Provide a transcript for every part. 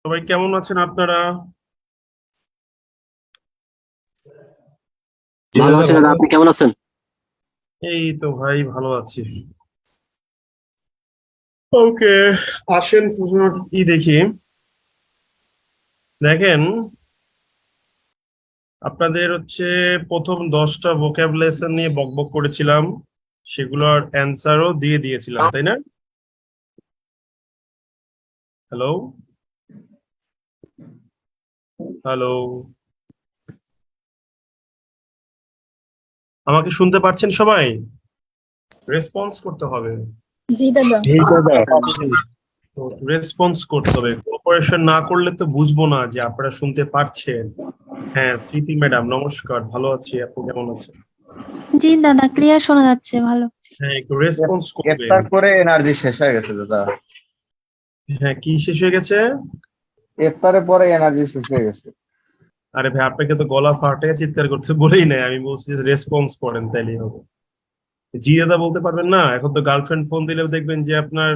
সবাই কেমন আছেন আপনারা? ভালো আছেন দাদা, আপনি কেমন আছেন? এই তো ভাই ভালো আছি। ওকে, আসেন দেখি। দেখেন, আপনাদের প্রথম 10টা ভোক্যাব লেসন নিয়ে বকবক করেছিলাম, সেগুলোর অ্যান্সারও দিয়ে দিয়েছিলাম, তাই না? হ্যালো হ্যালো, আমাকে শুনতে পাচ্ছেন সবাই? রেসপন্স করতে হবে। জি দাদা। এই দাদা, রেসপন্স করতে হবে। কোঅপারেশন না করলে তো বুঝবো না যে আপনারা শুনতে পারছেন। হ্যাঁ, স্মৃতি ম্যাডাম নমস্কার, ভালো আছি, আপনি কেমন আছেন? জি দাদা, ক্লিয়ার শোনা যাচ্ছে, ভালো। হ্যাঁ, একটু রেসপন্স করবেন। ইফতার করে এনার্জি শেষ হয়ে গেছে দাদা। হ্যাঁ, কি শেষ হয়ে গেছে? ইফতারের পরে এনার্জি শেষ হয়ে গেছে। আরে ভাই, আপনাকে তো গলা ফাটে চিৎকার করতে বলেই নাই, আমি বলছি যে রেসপন্স করেন, তাইলেই হবে। জি দাদা বলতে পারবেন না? এখন তো গার্লফ্রেন্ড ফোন দিলেও দেখবেন যে আপনার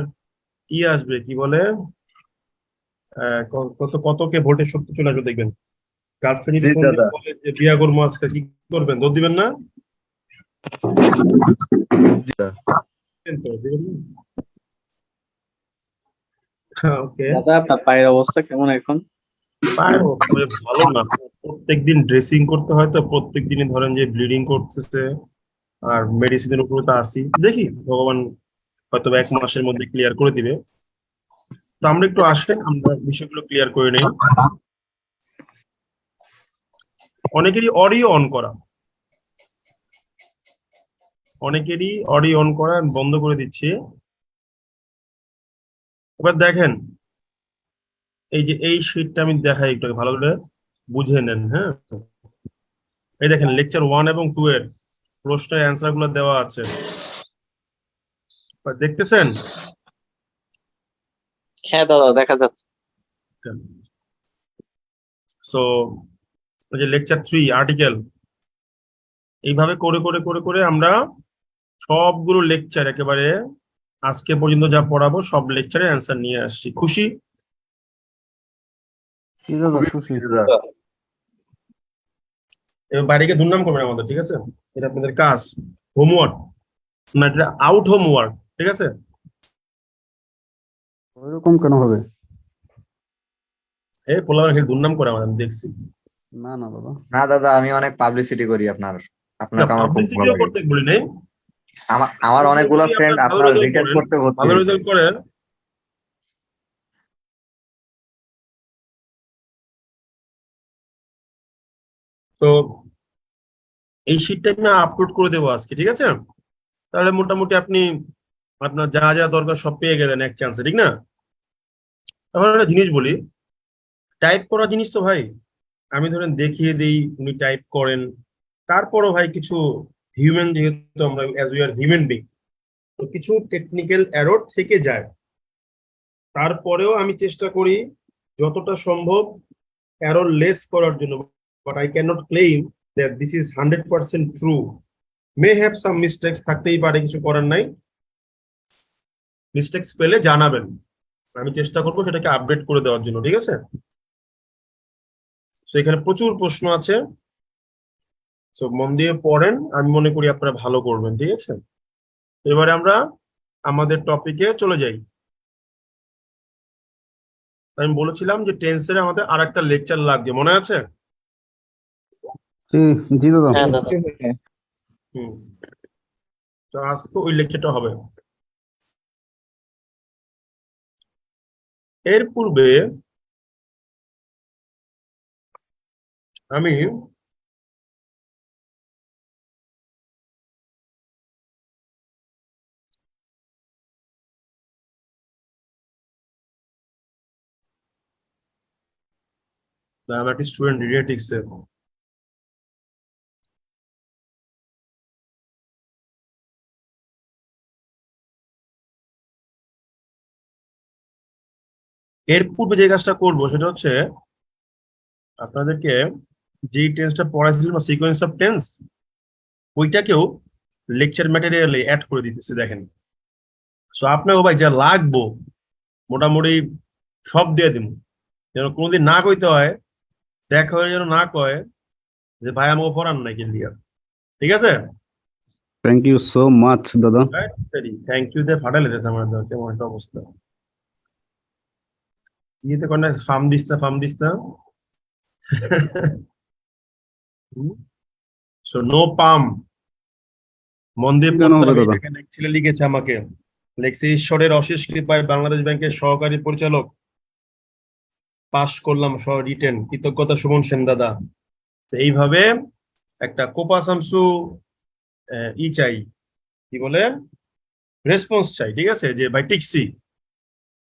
আসবে, কি বলে, কত কত কে ভোটের শক্তি চলে আসবে দেখবেন। গার্লফ্রেন্ড জি যদি ফোন দাদা। দিয়ে বলে যে বিয়া করবো আজকে, কি করবেন? দৌড় দিবেন না? জি দাদা। দিবেন তো, দিবেন না? হ্যাঁ, ওকে। দাদা, আপনার পায়ের অবস্থা কেমন এখন? পায়ের অবস্থা ভালো না, প্রত্যেকদিন ড্রেসিং করতে হয়, তো প্রত্যেক দিনই ধরেন যে ব্লিডিং করতেছে, আর মেডিসিনের উপরে তো আসি, দেখি ভগবান হয়তো 1 মাসের মধ্যে ক্লিয়ার করে দিবে। তো আমরা একটু আসেন, আমরা বিষয়গুলো ক্লিয়ার করে নেই। অনেকেরই অডিও অন করা, অনেকেরই অডিও অন করা, আমি বন্ধ করে দিচ্ছি। এবার দেখেন, এই যে এই শীটটা আমি দেখাই, একটু ভালো করে বুঝে নেন। হ্যাঁ, এই দেখেন লেকচার 1 এবং 2 এর প্রশ্নের অ্যান্সার গুলো দেওয়া আছে, দেখতেছেন? হ্যাঁ দাদা, দেখা যাচ্ছে। সো ওই যে লেকচার 3 আর্টিকেল, এইভাবে করে করে করে করে আমরা সবগুলো লেকচার একেবারে আজকে পর্যন্ত যা পড়াবো সব লেকচারের অ্যান্সার নিয়ে আসছি। খুশি? এবার বাড়িকে দুর্নাম করবেন আমাদের, ঠিক আছে? এটা আপনাদের কাজ, হোমওয়ার্ক না, এটা আউট হোমওয়ার্ক, ঠিক আছে? ওইরকম কেন হবে? এই পোলাপান খালি দুর্নাম করে আমাদের, আমি দেখছি। না না বাবা, না দাদা, আমি অনেক পাবলিসিটি করি আপনাকে আমার খুব ভালো পাবলিসিটিও লাগে। করতে বলি নেই। আমার অনেকগুলো যদি ফ্রেন্ড আপনার ভালো আপনার রেজাল্ট রিটেস্ট করেন, করতে ভর্তি ভালো হয়েছে। রেজাল্ট করেন, তো এই শীটটা আমি আপলোড করে দেবো আজকে, ঠিক আছে? তাহলে মোটামুটি আপনি আপনার যা যা দরকার সব পেয়ে গেলেন এক চান্সে, ঠিক না? এখন একটা জিনিস বলি, টাইপ করা জিনিস তো ভাই, আমি ধরেন দেখিয়ে দিই, উনি টাইপ করেন, তারপরও ভাই কিছু হিউম্যান, যেহেতু আমরা as we are human being, তো কিছু টেকনিক্যাল এরর থেকে যায়। তারপরেও আমি চেষ্টা করি যতটা সম্ভব এরর লেস করার জন্য, but I can not claim that this is 100% true. May have some mistakes, থাকতেই পারে, কিছু করার নাই। মিস্টেক্স পেলে জানাবেন, আমি চেষ্টা করবো সেটাকে আপডেট করে দেওয়ার জন্য, ঠিক আছে? তো এখানে প্রচুর প্রশ্ন আছে, তো মন দিয়ে পড়েন, আমি মনে করি আপনারা ভালো করবেন, ঠিক আছে? এবারে আমরা আমাদের টপিকে চলে যাই। আমি বলেছিলাম যে টেন্সের আমাদের আর একটা লেকচার লাগবে, মনে আছে? জি জি দাদা। হ্যাঁ দাদা। হুম, তো আজকে ওই লেকচারটা হবে। এর পূর্বে আমি আমার একটি স্টুডেন্ট রিলেটিভস এর পূর্বে যে কাজটা করবো সেটা হচ্ছে আপনাদেরকে যে টেন্সটা পড়াইছিলাম সিকোয়েন্স অফ টেন্স ওইটাকেও লেকচার ম্যাটেরিয়ালে অ্যাড করে দিতেছে দেখেন। সো আপনাকে ভাই যা লাগবো মোটামুটি সব দিয়ে দিব, যেন কোনোদিন না কইতে হয়, দেখা হয়ে যেন না কয় যে ভাই আমাকে পড়ান নাই ক্লিয়ার। ঠিক আছে, থ্যাংক ইউ সো মাচ দাদা। থ্যাংক ইউ দিয়ে ফাটালে দিয়েছে আমার কেমন একটা অবস্থা। ইয়েতে কোন ফার্ম দিস না ফার্ম দিস না। সো নো পাম। মন দিয়ে কেন পড়তে হবে হবে। দাদা? এখানে এক ছেলে লিখেছে আমাকে, লেখছে ঈশ্বরের অশেষ কৃপায় বাংলাদেশ ব্যাংকের সহকারী পরিচালক পাশ করলাম সহ রিটেন, কৃতজ্ঞতা সুমন সেন দাদা। তো এইভাবে একটা কোপা সামসু চাই, কি বলে রেসপন্স চাই। ঠিক আছে, যে ভাই টিকসি।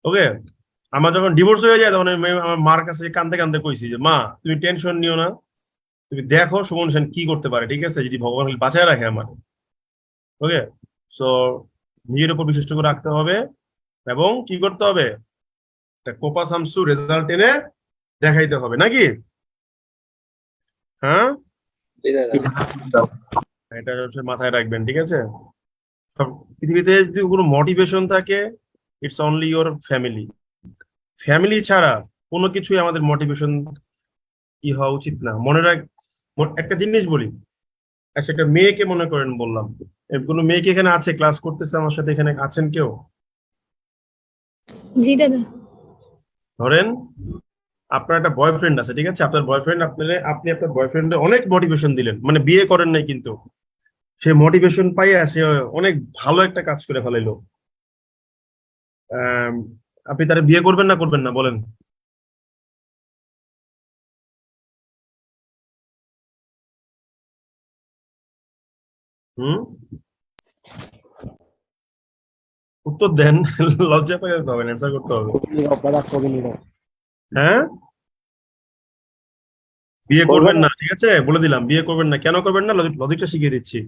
ওকে, আমার যখন ডিভোর্স হয়ে যায় তখন আমি আমার মার কাছে কান্দতে কান্দতে কইছি যে মা তুমি টেনশন নিও না, তুমি দেখো সুমন সেন কি করতে পারে। ঠিক আছে, যদি ভগবান খালি বাঁচায় রাখে আমার। ওকে, সো নিজের উপর বিশেষ করে রাখতে হবে এবং কি করতে হবে, একটা কোপা সামসু রেজাল্ট এনে দেখাইতে হবে নাকি? হ্যাঁ, জি দাদা। এটা হচ্ছে মাথায় রাখবেন। ঠিক আছে, সব পৃথিবীতে যদি কোনো মোটিভেশন থাকে, it's only your family. Family ছাড়া কোনো কিছুই আমাদের মোটিভেশন কি হওয়া উচিত না। মনে রাখ, একটা জিনিস বলি, আচ্ছা একটা মেয়েকে মনে করেন বললাম, কোনো মেয়েকে এখানে আছে ক্লাস করতেছে আমার সাথে, এখানে আছেন কেউ? জি দাদা। ধরেন আপনার একটা বয়ফ্রেন্ড আছে, ঠিক আছে, আপনার বয়ফ্রেন্ড আপনি আপনার বয়ফ্রেন্ডে অনেক মোটিভেশন দিলেন, মানে বিয়ে করেন নাই কিন্তু সে মোটিভেশন পাইয়া সে অনেক ভালো একটা কাজ করে ফেলাইলো। আপনি তারা বিয়ে করবেন না করবেন না বলেন? হুম, উত্তর দেন। লজ্জা পেয়ে যেতে হবে, অ্যান্সার করতে হবে। হ্যাঁ, বিয়ে করবেন না, ঠিক আছে বলে দিলাম, বিয়ে করবেন না। কেন করবেন না, লজিকটা শিখিয়ে দিচ্ছি।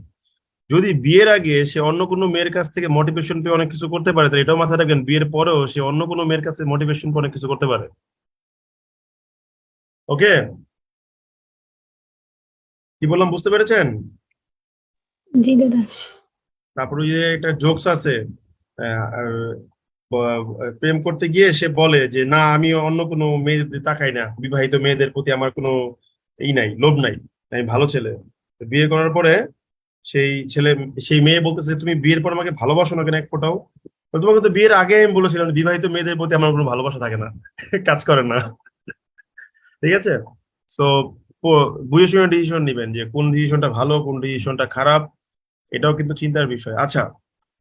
যদি বিয়ের আগে সে অন্য কোনো মেয়ের কাছ থেকে মোটিভেশন পেয়ে অনেক কিছু করতে পারে, তাহলে এটাও মাথায় রাখবেন বিয়ের পরেও সে অন্য কোনো মেয়ের কাছ থেকে মোটিভেশন পেয়ে অনেক কিছু করতে পারে। ওকে, কি বললাম বুঝতে পেরেছেন? জি দাদা। তারপরে ওই যে একটা জোকস আছে, আহ, আহ, প্রেম করতে গিয়ে সে বলে যে না আমি অন্য কোনো মেয়েদের তাকাই না, বিবাহিত মেয়েদের প্রতি আমার কোনো নাই, লোভ নাই, আমি ভালো ছেলে। তো বিয়ে করার পরে সেই ছেলে, সেই মেয়ে বলতেছে তুমি বিয়ের পর আমাকে ভালোবাসো না কেন এক ফোঁটাও? তো তোমাকে তো বিয়ের আগে আমি বলেছিলাম যে বিবাহিত মেয়েদের প্রতি আমার কোনো ভালোবাসা থাকে না। কাজ করে না। ঠিক আছে, সো বুঝে শুনে ডিসিশন নিবেন যে কোন ডিসিশনটা ভালো কোন ডিসিশনটা খারাপ, এটাও কিন্তু চিন্তার বিষয়। আচ্ছা,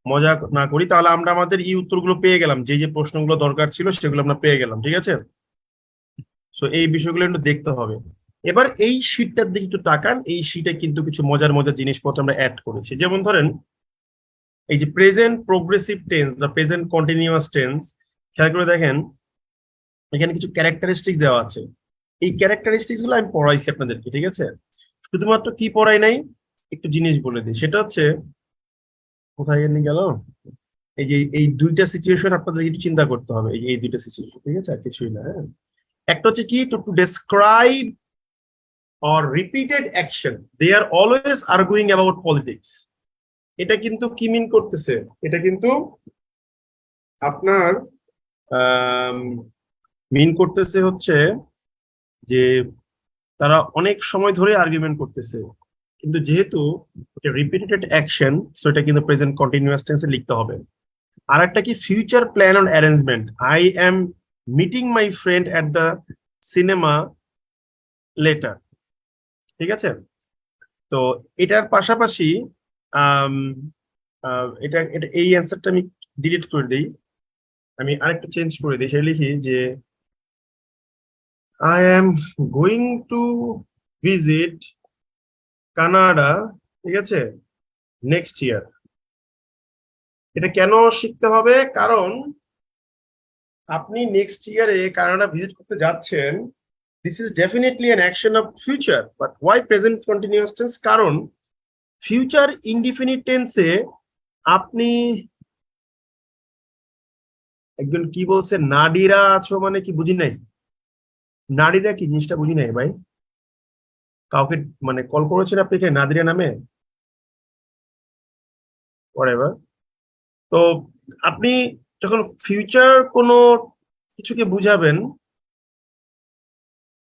মজা না করি, তাহলে আমরা আমাদের এই উত্তরগুলো পেয়ে গেলাম, যে যে প্রশ্নগুলো দরকার ছিল সেগুলো আমরা পেয়ে গেলাম। ঠিক আছে, সো এই বিষয়গুলো একটু দেখতে হবে। এবার এই শীটটার দিকে একটু তাকান, এই শীটে কিন্তু কিছু মজার মজার জিনিসপত্র আমরা অ্যাড করেছি। যেমন ধরেন এই যে প্রেজেন্ট প্রোগ্রেসিভ টেন্স বা প্রেজেন্ট কন্টিনিউয়াস টেন্স, খেয়াল করে দেখেন এখানে কিছু ক্যারেক্টারিস্টিক্স দেওয়া আছে। এই ক্যারেক্টারিস্টিক্স গুলো আমি পড়াইছি আপনাদেরকে। ঠিক আছে, শুধুমাত্র কি পড়াই নাই একটু জিনিস বলে দিই, সেটা হচ্ছে কোথায় জানি গেল, এই যে এই দুইটা সিচুয়েশন আপনাদের একটু চিন্তা করতে হবে, এই দুইটা সিচুয়েশন। ঠিক আছে, আর কিছুই না। হ্যাঁ, একটা হচ্ছে কি to describe or repeated action, they are always arguing about politics. এটা কিন্তু কি মিন করতেছে, এটা কিন্তু আপনার মিন করতেছে হচ্ছে যে তারা অনেক সময় ধরে আর্গুমেন্ট করতেছে, কিন্তু যেহেতু রিপিটেড অ্যাকশন, সো এটা কিন্তু প্রেজেন্ট কন্টিনিউয়াস টেন্সে লিখতে হবে। আর একটা কি future plan on arrangement, I am meeting my friend at the cinema letter. ঠিক আছে, তো এটার পাশাপাশি আম, এটা এটা এই অ্যান্সারটা আমি ডিলিট করে দিই, আমি আরেকটা চেঞ্জ করে দিই, সেটা লিখি যে I am going to visit Canada, ঠিক আছে, নেক্সট ইয়ার। এটা কেন শিখতে হবে, কারণ আপনি নেক্সট ইয়ারে কানাডা ভিজিট করতে যাচ্ছেন, this is definitely an action of future, but why present continuous tense? কারণ ফিউচার ইনডিফিনিট টেন্সে আপনি একজন কি বলছে, নারীরা আছো মানে কি বুঝি নাই। নারীরা কি জিনিসটা বুঝি নাই ভাই। কাউকে মানে কল করেছেন আপনি এখানে নাদিরা নামে? whatever। তো আপনি যখন ফিউচার কোনো কিছুকে বুঝাবেন,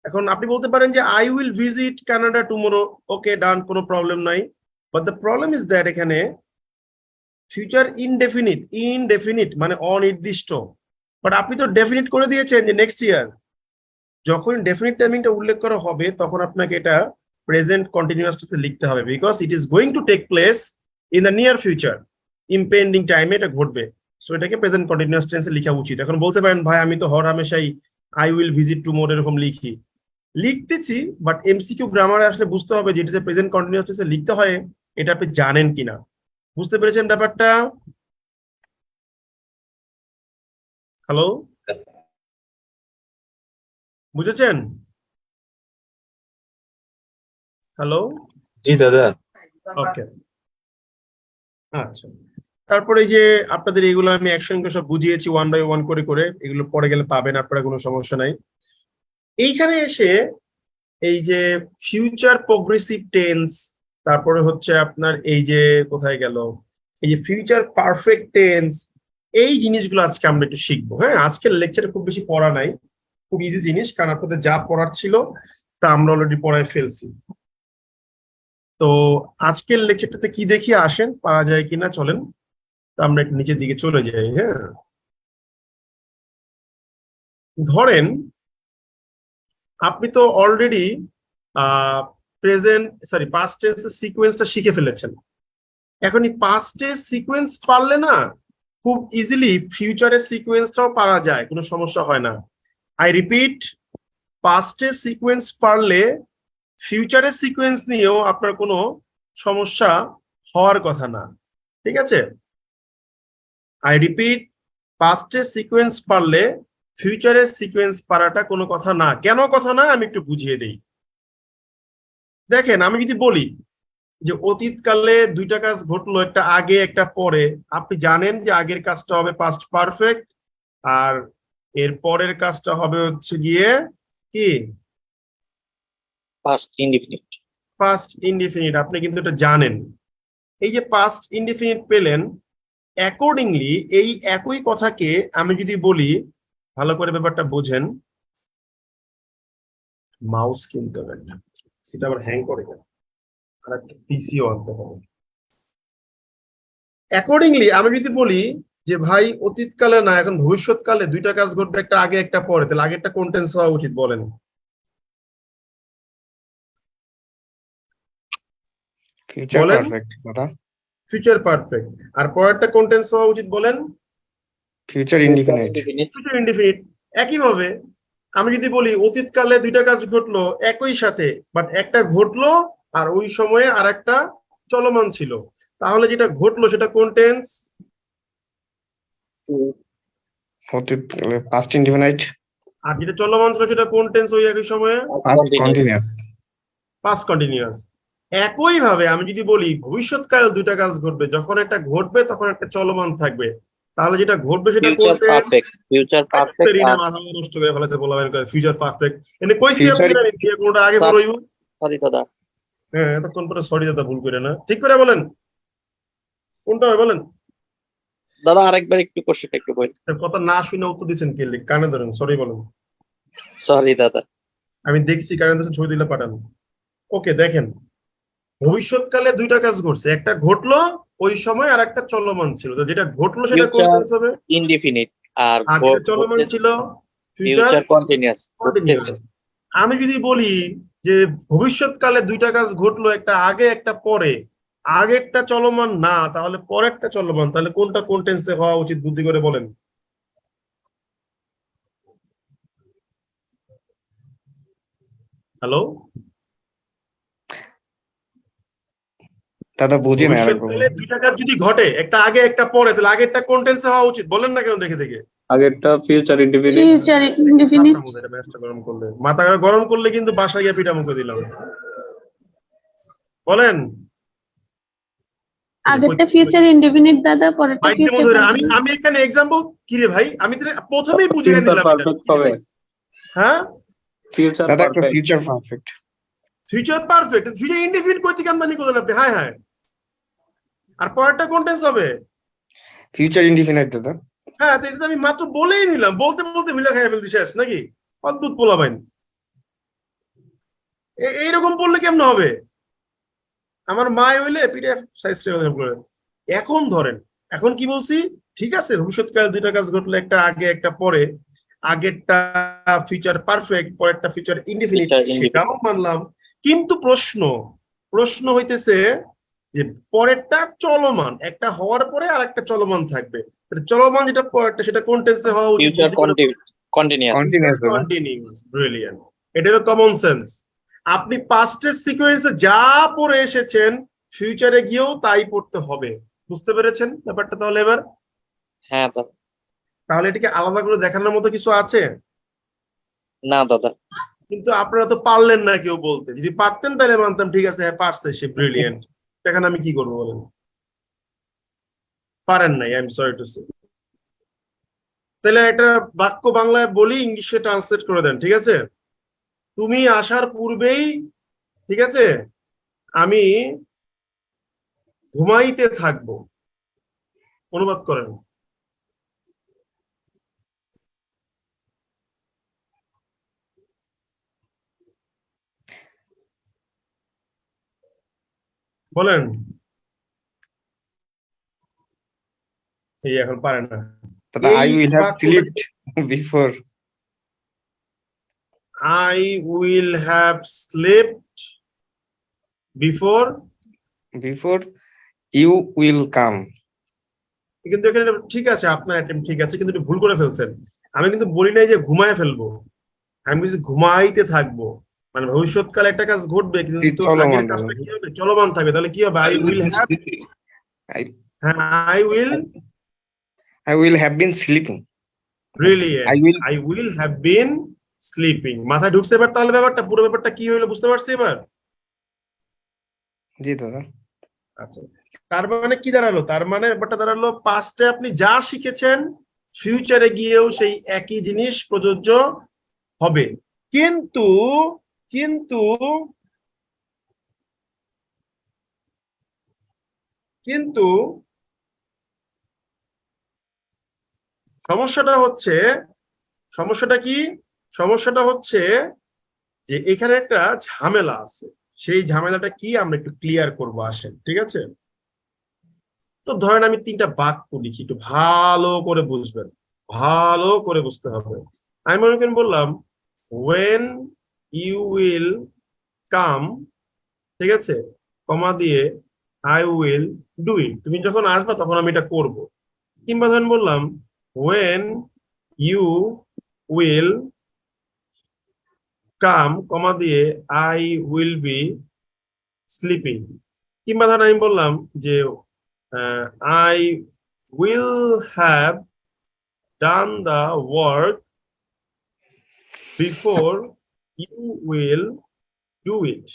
এখন আপনি বলতে পারেন যে I will visit Canada tomorrow, okay done, কোনো প্রবলেম নাই। But the problem is that এখানে ফিউচার ইনডেফিনিট মানে অনির্দিষ্ট। বাট আপনি তো ডেফিনিট করে দিয়েছেন যে নেক্সট ইয়ার। যখন ডেফিনিট টাইমিংটা উল্লেখ করা হবে তখন আপনাকে এটা প্রেজেন্ট কন্টিনিউয়াস টেন্সে লিখতে হবে, because it is going to take place in the near future, impending টাইমে এটা ঘটবে। সো এটাকে প্রেজেন্ট কন্টিনিউয়াস টেন্সে লেখা উচিত। এখন বলতে পারেন ভাই আমি তো হর হামেশাই আই উইল ভিজিট টুমোরো এরকম লিখতেছি, বাট এমসিকিউ গ্রামারে আসলে বুঝতে হবে যে এটা প্রেজেন্ট কন্টিনিউয়াস টেন্সে লিখতে হয়, এটা আপনি জানেন কিনা। বুঝতে পেরেছেন ব্যাপারটা? হ্যালো, বুঝেছেন? হ্যালো, জি দাদা। ওকে, আচ্ছা। তারপরে এই যে আপনাদের এগুলো আমি একসঙ্গে সব বুঝিয়েছি ওয়ান বাই ওয়ান করে করে, এগুলো পরে গেলে পাবেন আপনারা, কোনো সমস্যা নাই। এইখানে এসে এই যে ফিউচার প্রগ্রেসিভ টেন্স, তারপরে হচ্ছে আপনার এই যে কোথায় গেল এই যে ফিউচার পারফেক্ট টেন্স, এই জিনিসগুলো আজকে আমরা একটু শিখবো। হ্যাঁ, আজকের লেকচারে খুব বেশি পড়া নাই, খুব ইজি জিনিস, কারণ আপনাদের যা পড়ার ছিল তা আমরা অলরেডি পড়ায় ফেলছি। তো আজকের লেকচারটাতে কি দেখি আসেন, পারা যায় কিনা, চলেন তো আমরা একটু নিচের দিকে চলে যাই। হ্যাঁ, ধরেন আপনি তো অলরেডি পাস্ট টেন্সের সিকোয়েন্সটা শিখে ফেলেছেন। এখন এই পাস্ট টেন্স সিকোয়েন্স পারলে না খুব ইজিলি ফিউচারের সিকোয়েন্সটাও পারা যায়, কোনো সমস্যা হয় না। আই রিপিট, পাস্টের সিকোয়েন্স পারলে ফিউচারের সিকোয়েন্স নিয়েও আপনার কোনো সমস্যা হওয়ার কথা না, ঠিক আছে? আই রিপিট, পাস্টের সিকোয়েন্স পারলে ফিউচারের সিকোয়েন্স পারাটা কোনো কথা না। কেন কথা না আমি একটু বুঝিয়ে দিই। দেখেন, আমি যদি বলি যে অতীতকালে দুইটা কাজ ঘটলো, একটা আগে একটা পরে, আপনি জানেন যে আগের কাজটা হবে পাস্ট পারফেক্ট আর এর পরের কাজটা হবে হচ্ছে গিয়ে কি পাস্ট ইনডিফিনিট। Past indefinite. আপনি কিন্তু এটা জানেন। এই যে পাস্ট ইনডিফিনিট পেলেন, অ্যাকর্ডিংলি এই একই কথাকে আমি যদি বলি, ভালো করে ব্যাপারটা বোঝেন, মাউস কিনতে হবে, সেটা আবার হ্যাং করে কেন, আর একটা পিসিও আনতে হবে। অ্যাকর্ডিংলি আমি যদি বলি যে ভাই অতীতকালে না এখন ভবিষ্যৎকালে দুইটা কাজ ঘটবে, একটা আগে একটা পরে, তাহলে আগেরটা কোন টেন্স হওয়া উচিত বলেন? ফিউচার বলেন। পারফেক্ট দাদা। Future perfect. আর পরেরটা কোন টেন্স হওয়া উচিত বলেন? Future indefinite. Future indefinite. একইভাবে আমি যদি বলি অতীতকালে দুইটা কাজ ঘটলো একই সাথে, বাট একটা ঘটলো আর ওই সময়ে আর একটা চলমান ছিল, তাহলে যেটা ঘটলো সেটা কোন টেন্স? অতীতকালে পাস্ট ইনডিফিনিট। আর যেটা চলমান ছিল সেটা কোন টেন্স ওই একই সময়ে? Past continuous. Past continuous. একই ভাবে আমি যদি বলি ভবিষ্যৎকালে দুইটা কাজ ঘটবে, যখন একটা ঘটবে তখন একটা চলমান থাকবে, তাহলে যেটা ঘটবে সেটা কোন future tense? Perfect. Future perfect আর মাথা নষ্ট করে ফেলেছে বলাবেন করে ফিউচার পারফেক্ট। এনে কইছি Future- আপনি যে কোনটা আগে Sir- বলইব। সরি দাদা। হ্যাঁ, এতক্ষণ পরে সরি দাদা ভুল করে না, ঠিক করে বলেন কোনটা হয় বলেন। দাদা আরেকবার একটু কোশ্চেনটা একটু বলেন। তার কথা না শুনে উত্তর দিচ্ছেন কে? কানে ধরেন, সরি বলেন। সরি দাদা। আমি দেখছি কানে ধরে ছবি দিলে পাঠান। ওকে, দেখেন, ভবিষ্যৎকালে দুইটা কাজ ঘটছে, একটা ঘটলো ওই সময় আর একটা চলমান ছিল, তো যেটা ঘটলো সেটা কোন Future- টেন্স হবে? ইনডিফিনিট আর আর যেটা চলমান ছিল ফিউচার ফিউচার কন্টিনিউয়াস। কন্টিনিউয়াস। আমি যদি বলি যে ভবিষ্যৎকালে দুইটা কাজ ঘটলো, একটা আগে একটা পরে, আগেরটা চলমান না তাহলে পরেরটা চলমান, তাহলে কোনটা কোন টেন্সে হওয়া উচিত বুদ্ধি করে বলেন। হ্যালো, দাদা বুঝি না আরেকবার ভবিষ্যৎকালে বলুন। দুইটা কাজ যদি ঘটে, একটা আগে একটা পরে, তাহলে আগেরটা কোন টেন্সে হওয়া উচিত বলেন না কেন দেখে দেখে। আগেরটা ফিউচার ইনডিফিনিট। Future indefinite. মেজাজটা গরম করলে, মাথা গরম করলে কিন্তু বাসায় গিয়ে পিঠা মুখে দিলাম। বলেন আগেরটা ফিউচার ইনডেফিনিট দাদা, পরেরটা মাইক ফিউচার ধরে আমি এখানে এক্সাম্পল কি রে ভাই, আমি তোরে প্রথমেই বুঝিয়ে ফিউচার দিলাম এটা। পারফেক্ট হবে, হ্যাঁ ফিউচার দাদা একটা perfect. Future perfect. Future perfect, future indefinite কই থেকে আমদানি করলেন আপনি? হ্যাঁ হ্যাঁ, আর পরেরটা কোন টেন্স হবে? ফিউচার ইনডিফিনাইট দাদা। হ্যাঁ, তো এটা তো আমি মাত্র বলেই নিলাম, বলতে বলতে মিলা খাই ফেলতে শেষ নাকি? অদ্ভুত পোলাপাইন। এইরকম পড়লে কেমন হবে? আমার মা হইলে পিডিএফ সাইজ করে। এখন ধরেন, এখন কি বলছি, ঠিক আছে ভবিষ্যৎকালে দুইটা কাজ ঘটলে, একটা আগে একটা পরে, আগেরটা ফিউচার পারফেক্ট, পরেরটা ফিউচার ইনডিফিনিট, Future indefinite। সেটাও মানলাম। কিন্তু প্রশ্ন হইতেছে যে পরেরটা চলমান, একটা হওয়ার পরে আর একটা চলমান থাকবে। চলমান যেটা পরেরটা সেটা কোন টেন্সে হওয়া উচিত? Future continuous. কন্টিনিউয়াস দাদা। কন্টিনিউয়াস। ব্রিলিয়ান্ট। এটা হলো কমন সেন্স। আপনি পাস্টের সিকোয়েন্সে যা পড়ে এসেছেন ফিউচারে গিয়েও তাই পড়তে হবে। বুঝতে পেরেছেন ব্যাপারটা তাহলে এবার? হ্যাঁ দাদা। তাহলে এটাকে আলাদা করে দেখানোর মতো কিছু আছে? না দাদা। কিন্তু আপনারা তো পারলেন না কেউ বলতে। যদি পারতেন তাহলে মানতাম, ঠিক আছে হ্যাঁ পারছে সে, ব্রিলিয়ান্ট। দেখেন আমি কি করবো বলেন? পারেন নাই, I am sorry to say. তাহলে একটা বাক্য বাংলায় বলি, ইংলিশে ট্রান্সলেট করে দেন, ঠিক আছে? তুমি আসার পূর্বেই, ঠিক আছে, আমি ঘুমাইতে থাকবো। অনুবাদ করেন। বলেন। এই এখন পারেন না। দাদা আই এই উইল হ্যাভ বাক্যটা- slept before. I will have slept before। Before you will come. কিন্তু এখানে ঠিক আছে, আপনার অ্যাটেম্প ঠিক আছে, কিন্তু একটু ভুল করে ফেলছেন। আমি কিন্তু বলি নাই যে ঘুমায় ফেলবো, আমি বলছি ঘুমাইতে থাকবো। মানে ভবিষ্যৎকালে একটা কাজ ঘটবে, কিন্তু চলমান আগের কাজটা কি হবে? চলমান থাকবে। তাহলে কি হবে? আই উইল হ্যাভ, হ্যাঁ I will have been sleeping. Brilliant, I will- I will have been sleeping. মাথায় ঢুকছে এবার তাহলে ব্যাপারটা, পুরো ব্যাপারটা কি হইলো বুঝতে পারছি এবার? জি দাদা। আচ্ছা, তার মানে কি দাঁড়ালো? তার মানে ব্যাপারটা দাঁড়ালো, পাস্টে আপনি যা শিখেছেন ফিউচারে গিয়েও সেই একই জিনিস প্রযোজ্য হবে। কিন্তু কিন্তু কিন্তু সমস্যাটা কি? সমস্যাটা হচ্ছে যে এখানে একটা ঝামেলা আছে। সেই ঝামেলাটা কি আমরা একটু ক্লিয়ার করবো, আসেন, ঠিক আছে? তো ধরেন আমি 3টা বাক্য লিখি, একটু ভালো করে বুঝবেন, ভালো করে বুঝতে হবে। আমি মনে করেন বললাম when you will come, ঠিক আছে, কমা দিয়ে I will do it। তুমি যখন আসবা তখন আমি এটা করব। কিংবা ধরেন বললাম when you will come, কমা দিয়ে I will be sleeping। কিংবা ধরেন আমি বললাম যে I will have done the work before you will do it।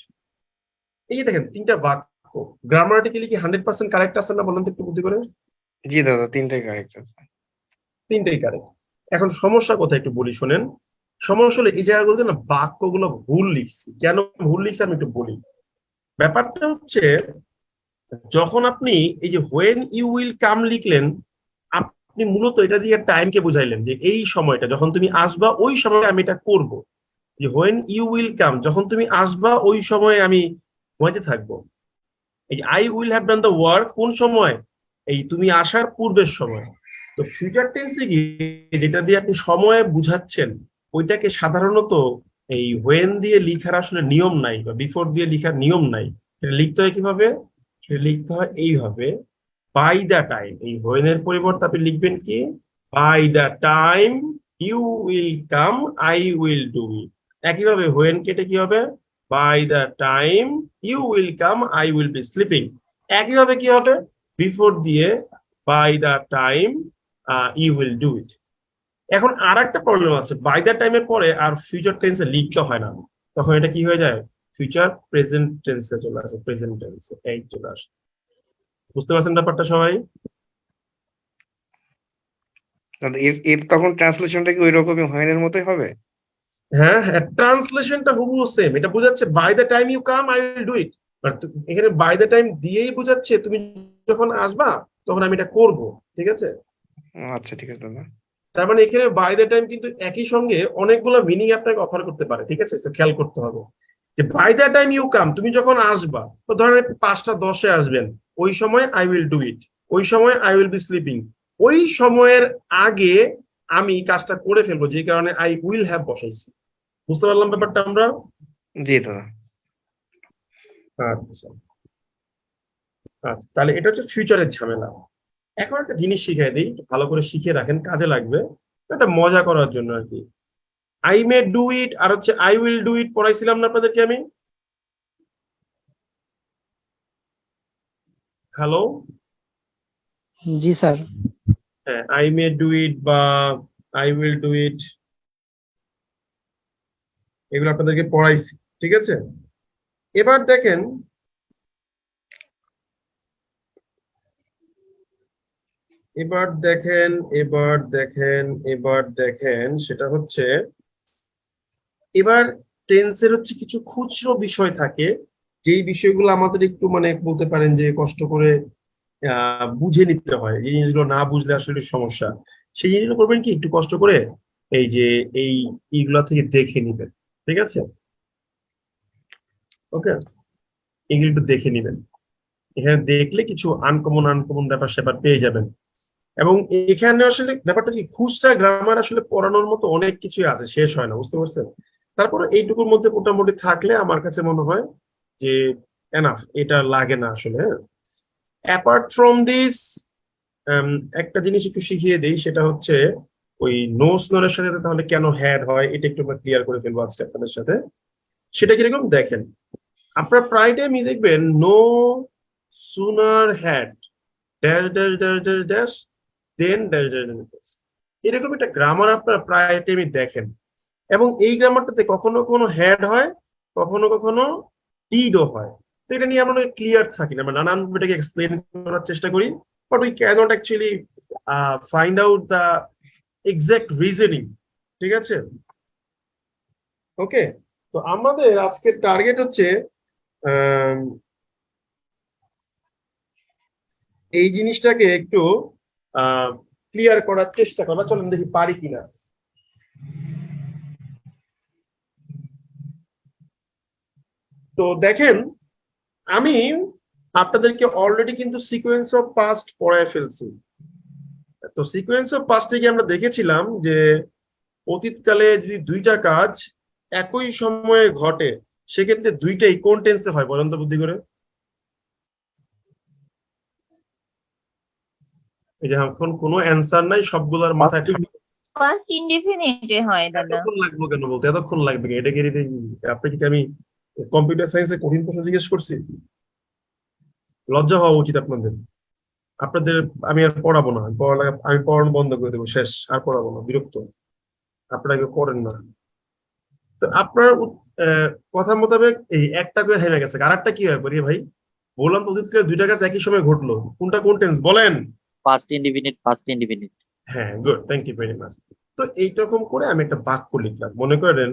এই যে দেখেন 3টা বাক্য গ্রামাটিক্যালি কি 100% কারেক্ট আছে না? বলেন তো একটু বুদ্ধি করে। জি দাদা, তিনটাই কারেক্ট আছে। 3টাই কারেক্ট। এখন সমস্যা কোথায় একটু বলি, শোনেন। সমস্যা হলো এই জায়গাগুলোতে না বাক্যগুলো ভুল লিখছি। কেন ভুল লিখছি আমি একটু বলি। ব্যাপারটা হচ্ছে, যখন আপনি এই যে when you will come লিখলেন, আপনি মূলত এটা দিয়ে টাইমকে বুঝাইলেন যে এই সময়টা যখন তুমি আসবা ওই সময় আমি এটা করব। যে when you will come, যখন তুমি আসবা ওই সময় আমি ঘুমাইতে থাকবো। এই I will have done the work কোন সময়? এই তুমি আসার পূর্বের সময়। তো ফিউচার টেন্সে গিয়ে যেটা দিয়ে আপনি সময় বুঝাচ্ছেন, ওইটাকে সাধারণত এই when দিয়ে লিখার আসলে নিয়ম নাই, বা বিফোর দিয়ে লিখার নিয়ম নাই। এটা লিখতে হয় কিভাবে? সেটা লিখতে হয় এইভাবে, বাই দ্য টাইম। এই when এর পরিবর্তে আপনি লিখবেন কি? By the time you will come I will do it. একইভাবে when কেটে কি হবে? By the time you will come I will be sleeping. একইভাবে কি হবে? বিফোর দিয়ে by the time you will do it. এখন আর একটা প্রবলেম আছে, বাই দ্য টাইমের পরে আর ফিউচার টেন্সে লিখতে হয় না, তখন এটা কি হয়ে যায়? ফিউচার প্রেজেন্ট টেন্সে চলে আসে, প্রেজেন্ট টেন্সে এই চলে আসে। বুঝতে পারছেন ব্যাপারটা সবাই? দাদা এর তখন ট্রান্সলেশনটা কি ওই রকমই হয়নের মতোই হবে? হ্যাঁ, ট্রান্সলেশনটা হুবহু সেম। এটা বোঝাচ্ছে by the time you come I will do it, but এখানে বাই দ্য টাইম দিয়েই বোঝাচ্ছে তুমি যখন আসবা তখন আমি এটা করব। ঠিক আছে? আচ্ছা ঠিক আছে দাদা। তার মানে এখানে বাই দ্য টাইম কিন্তু একই সঙ্গে অনেকগুলো মিনিং আপনাকে অফার করতে পারে। ঠিক আছে? তো খেয়াল করতে হবে যে by the time you come, তুমি যখন আসবা, তো ধরেন 5:10 আসবেন, ওই সময় আই উইল ডু ইট, ওই সময় আই উইল বি স্লিপিং, ওই সময়ের আগে আমি কাজটা করে ফেলবো, যে কারণে আই উইল হ্যাভ বসাইছি। বুঝতে পারলাম ব্যাপারটা আমরা? জি দাদা। আচ্ছা আচ্ছা, তাহলে এটা হচ্ছে ফিউচারের ঝামেলা। এখন একটা জিনিস শিখিয়ে দিই, ভালো করে শিখে রাখেন, কাজে লাগবে, এটা মজা করার জন্য আর কি। আই মে ডু ইট আর হচ্ছে আই উইল ডু ইট পড়াইছিলাম না আপনাদেরকে আমি? হ্যালো? জি স্যার। হ্যাঁ, আই মে ডু ইট বা আই উইল ডু ইট, এগুলো আপনাদেরকে পড়াইছি। ঠিক আছে? এবার দেখেন, এবার দেখেন, এবার দেখেন, এবার দেখেন, সেটা হচ্ছে এবার টেন্সের হচ্ছে কিছু খুচরো বিষয় থাকে, যেই বিষয়গুলো আমাদের একটু মানে বলতে পারেন যে কষ্ট করে বুঝে নিতে হয়। এই জিনিসগুলো না বুঝলে আসলে সমস্যা। সেই জিনিসগুলো করবেন কি, একটু কষ্ট করে এই যে এইগুলা থেকে দেখে নিবেন। ঠিক আছে? ওকে, এগুলো একটু দেখে নিবেন। এখানে দেখলে কিছু আনকমন আনকমন ব্যাপার স্যাপার পেয়ে যাবেন। এবং এখানে আসলে ব্যাপারটা কি, খুচরা গ্রামার আসলে পড়ানোর মতো অনেক কিছুই আছে, শেষ হয় না। বুঝতে পারছেন? তারপরে এইটুকুর মধ্যে মোটামুটি থাকলে আমার কাছে মনে হয় যে এনাফ, এটা লাগে না আসলে। অ্যাপার্ট ফ্রম দিস, একটা জিনিস একটু শিখিয়ে দিই, সেটা হচ্ছে ওই নো স্নোরের সাথে তাহলে কেন হ্যাড হয়, এটা একটু আমরা ক্লিয়ার করে ফেলবো আজকে আপনাদের সাথে। সেটা কিরকম দেখেন, আপনার প্রায় টাইমই দেখবেন no sooner had dash dash dash dash dash then dash dash dash, এরকম একটা গ্রামার আপনারা প্রায় টাইমই দেখেন। এবং এই গ্রামারটাতে কখনো কখনো হ্যাড হয়, কখনো কখনো ডিডও হয়। তো এটা নিয়ে আমরা ক্লিয়ার থাকি না, আমরা নানান এটাকে এক্সপ্লেন করার চেষ্টা করি, but we cannot actually find out the exact reasoning. ঠিক আছে? ওকে, তো আমাদের আজকের টার্গেট হচ্ছে এই জিনিসটাকে একটু ক্লিয়ার করার চেষ্টা করা। চলেন দেখি পারি কিনা। তো দেখেন, আমি আপনাদেরকে অলরেডি কিন্তু সিকোয়েন্স অফ পাস্ট পড়ায় ফেলছি। তো সিকোয়েন্স অফ পাস্টে গিয়ে আমরা দেখেছিলাম যে অতীতকালে যদি দুইটা কাজ একই সময়ে ঘটে, সেক্ষেত্রে দুইটাই কোন টেন্সে হয় বলেন তো বুদ্ধি করে? এই যে এখন কোনো অ্যান্সার নাই, সবগুলোর মাথায় ফার্স্ট ইনডিফিনিটে হয় দাদা। এতক্ষণ লাগবে কেন বলতে? এতক্ষণ লাগবে কেন? এটা কি আপনি কি আমি কম্পিউটার সায়েন্সে কঠিন প্রশ্ন জিজ্ঞেস করছি? লজ্জা হওয়া উচিত আপনাদের। আপনাদের আমি আর পড়াবো না, আমি পড়ানো বন্ধ করে দেবো, শেষ, আর পড়াবো না, বিরক্ত। আপনারা কেউ পড়েন না। তো আপনার কথা মোতাবেক এই একটা করে হেরে গেছে, আর একটা কি হয় বলি ভাই? বললাম তো অতীতকালে দুইটা কাজ একই সময় ঘটলো, কোনটা কোন টেন্স বলেন? First indefinite, first indefinite. হ্যাঁ, good, thank you very much. তো এইরকম করে আমি একটা বাক্য লিখলাম, মনে করেন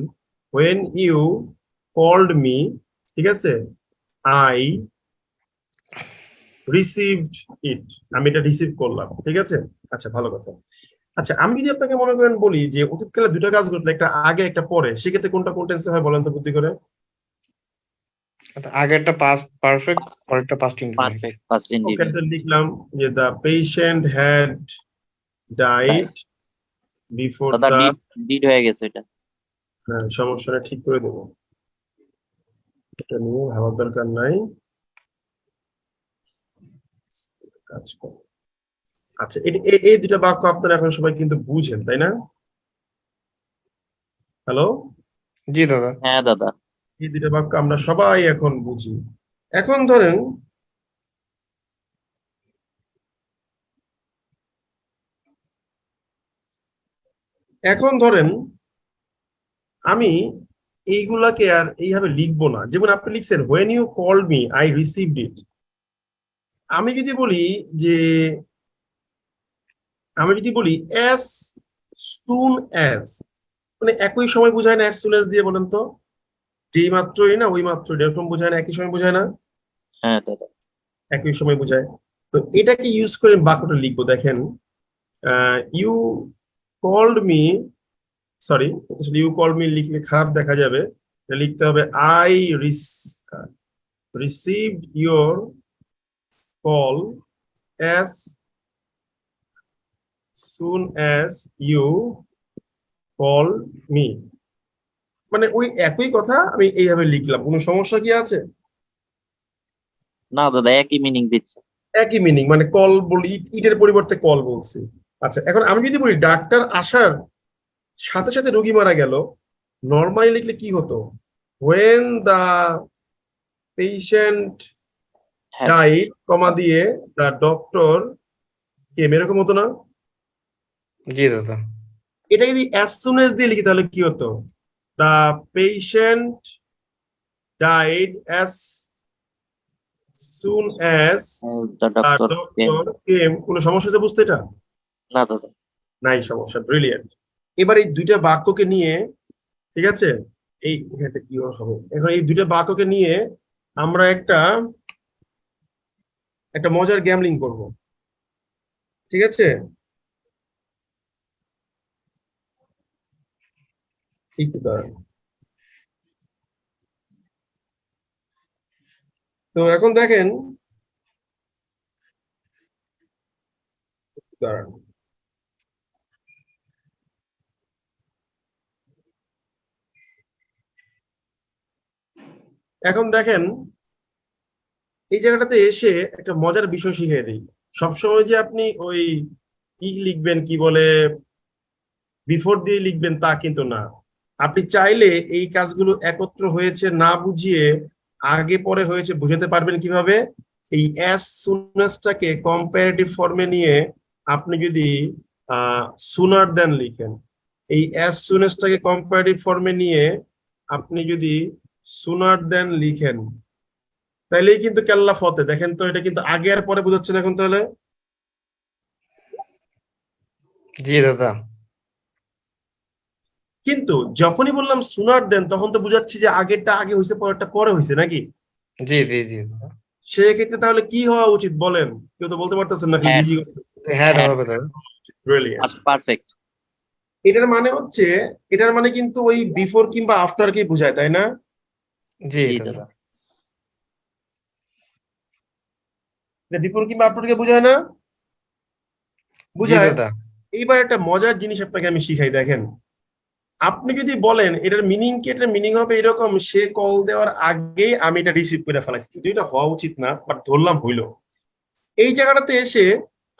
when you called me, ঠিক আছে, I received it, আমি এটা রিসিভ করলাম। ঠিক আছে? আচ্ছা, ভালো কথা। আচ্ছা, আমি যদি আপনাকে মনে করেন বলি যে অতীতকালে দুটো কাজ ঘটলো, একটা আগে একটা পরে, সেক্ষেত্রে কোনটা কোন টেন্সে হয় বলেন তো বুদ্ধি করে? আগেরটা পাস্ট পারফেক্ট, পরেরটা past indefinite. Perfect, first indefinite. Okay, লিখলাম যে the patient had died before দাদা the, ডিড হয়ে গেছে এটা। হ্যাঁ, সমস্যাটা ঠিক করে দেবো, এটা নিয়ে ভাবার দরকার নাই, কাজ করো। আচ্ছা, এই দুটা বাক্য আপনারা এখন সবাই কিন্তু বুঝেন, তাই না? হ্যালো? জি দাদা। হ্যাঁ দাদা। এই দুটা বাক্য আমরা সবাই এখন বুঝি। এখন ধরেন আমি এইগুলাকে আর এইভাবে লিখবো না। যেমন আপনি লিখছেন when you called me I received it, আমি যদি বলি যে as soon as, মানে একই সময় বোঝায় না as soon as দিয়ে বলেন তো, যেই মাত্রই না ওই মাত্রই, এরকম বোঝায় না, একই সময় বোঝায় না, হ্যাঁ দাদা। একই সময় বোঝায়। তো এটাকে ইউজ করে বাক্যটা লিখবো। দেখেন, you called me, sorry you called me লিখলে খারাপ দেখা যাবে, লিখতে হবে I received your call as soon as you called me। মানে ওই একই কথা আমি এইভাবে লিখলাম, কোনো সমস্যা কি আছে? না দাদা, একই মিনিং দিচ্ছে। একই মিনিং, মানে কল বলি, ইটের পরিবর্তে কল বলছি। আচ্ছা, এখন আমি যদি বলি ডাক্তার আসার সাথে সাথে রোগী মারা গেল, নর্মালি লিখলে কি হতো? when the patient হ্যাঁ died, কমা দিয়ে the doctor came, এরকম হতো না? জি দাদা। এটা যদি as soon as দিয়ে লিখি তাহলে কি হতো? the patient died as soon as the the doctor came। doctor came। কোনো সমস্যা আছে বুঝতে এটা? না দাদা। নাই সমস্যা, ব্রিলিয়েন্ট। এবার এই দুইটা বাক্যকে নিয়ে, ঠিক আছে, এই এটা কি হবে, এখন এই দুইটা বাক্যকে নিয়ে আমরা একটা মজার গ্যামলিং করব, ঠিক আছে? একটু দাঁড়ান। তো এখন দেখেন, দাঁড়ান, এখন দেখেন এই জায়গাটাতে এসে একটা মজার বিষয় শিখিয়ে দিই। সবসময় যে আপনি ওই কি লিখবেন, কি বলে, বিফোর দিয়ে লিখবেন তা কিন্তু না। আপনি চাইলে এই কাজগুলো একত্র হয়েছে না বুঝিয়ে আগে পরে হয়েছে বুঝাতে পারবেন কিভাবে? এই as soon as টাকে কম্পারেটিভ ফর্মে নিয়ে আপনি যদি sooner than লিখেন, এই as soon as টাকে কম্পারেটিভ ফর্মে নিয়ে আপনি যদি sooner than লিখেন, তাইলেই কিন্তু কেল্লা ফতে। দেখেন তো, এটা কিন্তু আগে আর পরে বোঝাচ্ছে না এখন তাহলে? জি দাদা। কিন্তু যখনই বললাম সুনার দেন, তখন তো বুঝাচ্ছি যে আগেরটা আগে হয়েছে, পরেরটা পরে হয়েছে, নাকি? জি জি জি দাদা। সেক্ষেত্রে তাহলে কি হওয়া উচিত বলেন? কেউ তো বলতে পারতেছেন না, হ্যাঁ। হ্যাঁ হ্যাঁ। হবে দাদা। পারফেক্ট। এটার মানে হচ্ছে, এটার মানে কিন্তু ওই বিফোর কিংবা আফটার কে বোঝায়, তাই না? জি জি দাদা। দাদা। বিফোর কিংবা আফটার কে বোঝায় না? জি বুঝায়। দাদা। এইবার একটা মজার জিনিস আপনাকে আমি শিখাই। দেখেন, আপনি যদি বলেন এটার মিনিং কি, এটার মিনিং হবে এরকম, সে কল দেওয়ার আগেই আমি এটা রিসিভ করে ফেলাইছি। যদি এটা হওয়া উচিত না, বাট ধরলাম হইলো। এই জায়গাটাতে এসে